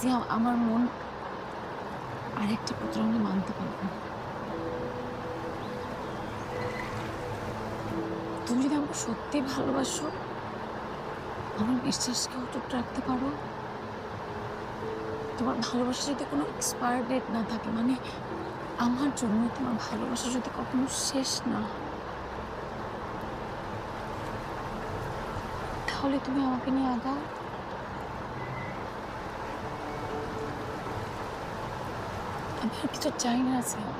সিয়াম, আমার মন আরেকটা প্রতারণা মানতে পারবে না। তুমি যদি আমাকে সত্যি ভালোবাসো, আমার বিশ্বাসকে অটুট রাখতে পারো, তোমার ভালোবাসা যদি কোনো এক্সপায়ার ডেট না থাকে, মানে আমার জন্য তোমার ভালোবাসা যদি কখনো শেষ না হয়, তাহলে তুমি আমাকে নিয়ে আগাও। আমি আর কিছু চাই না সিয়াম।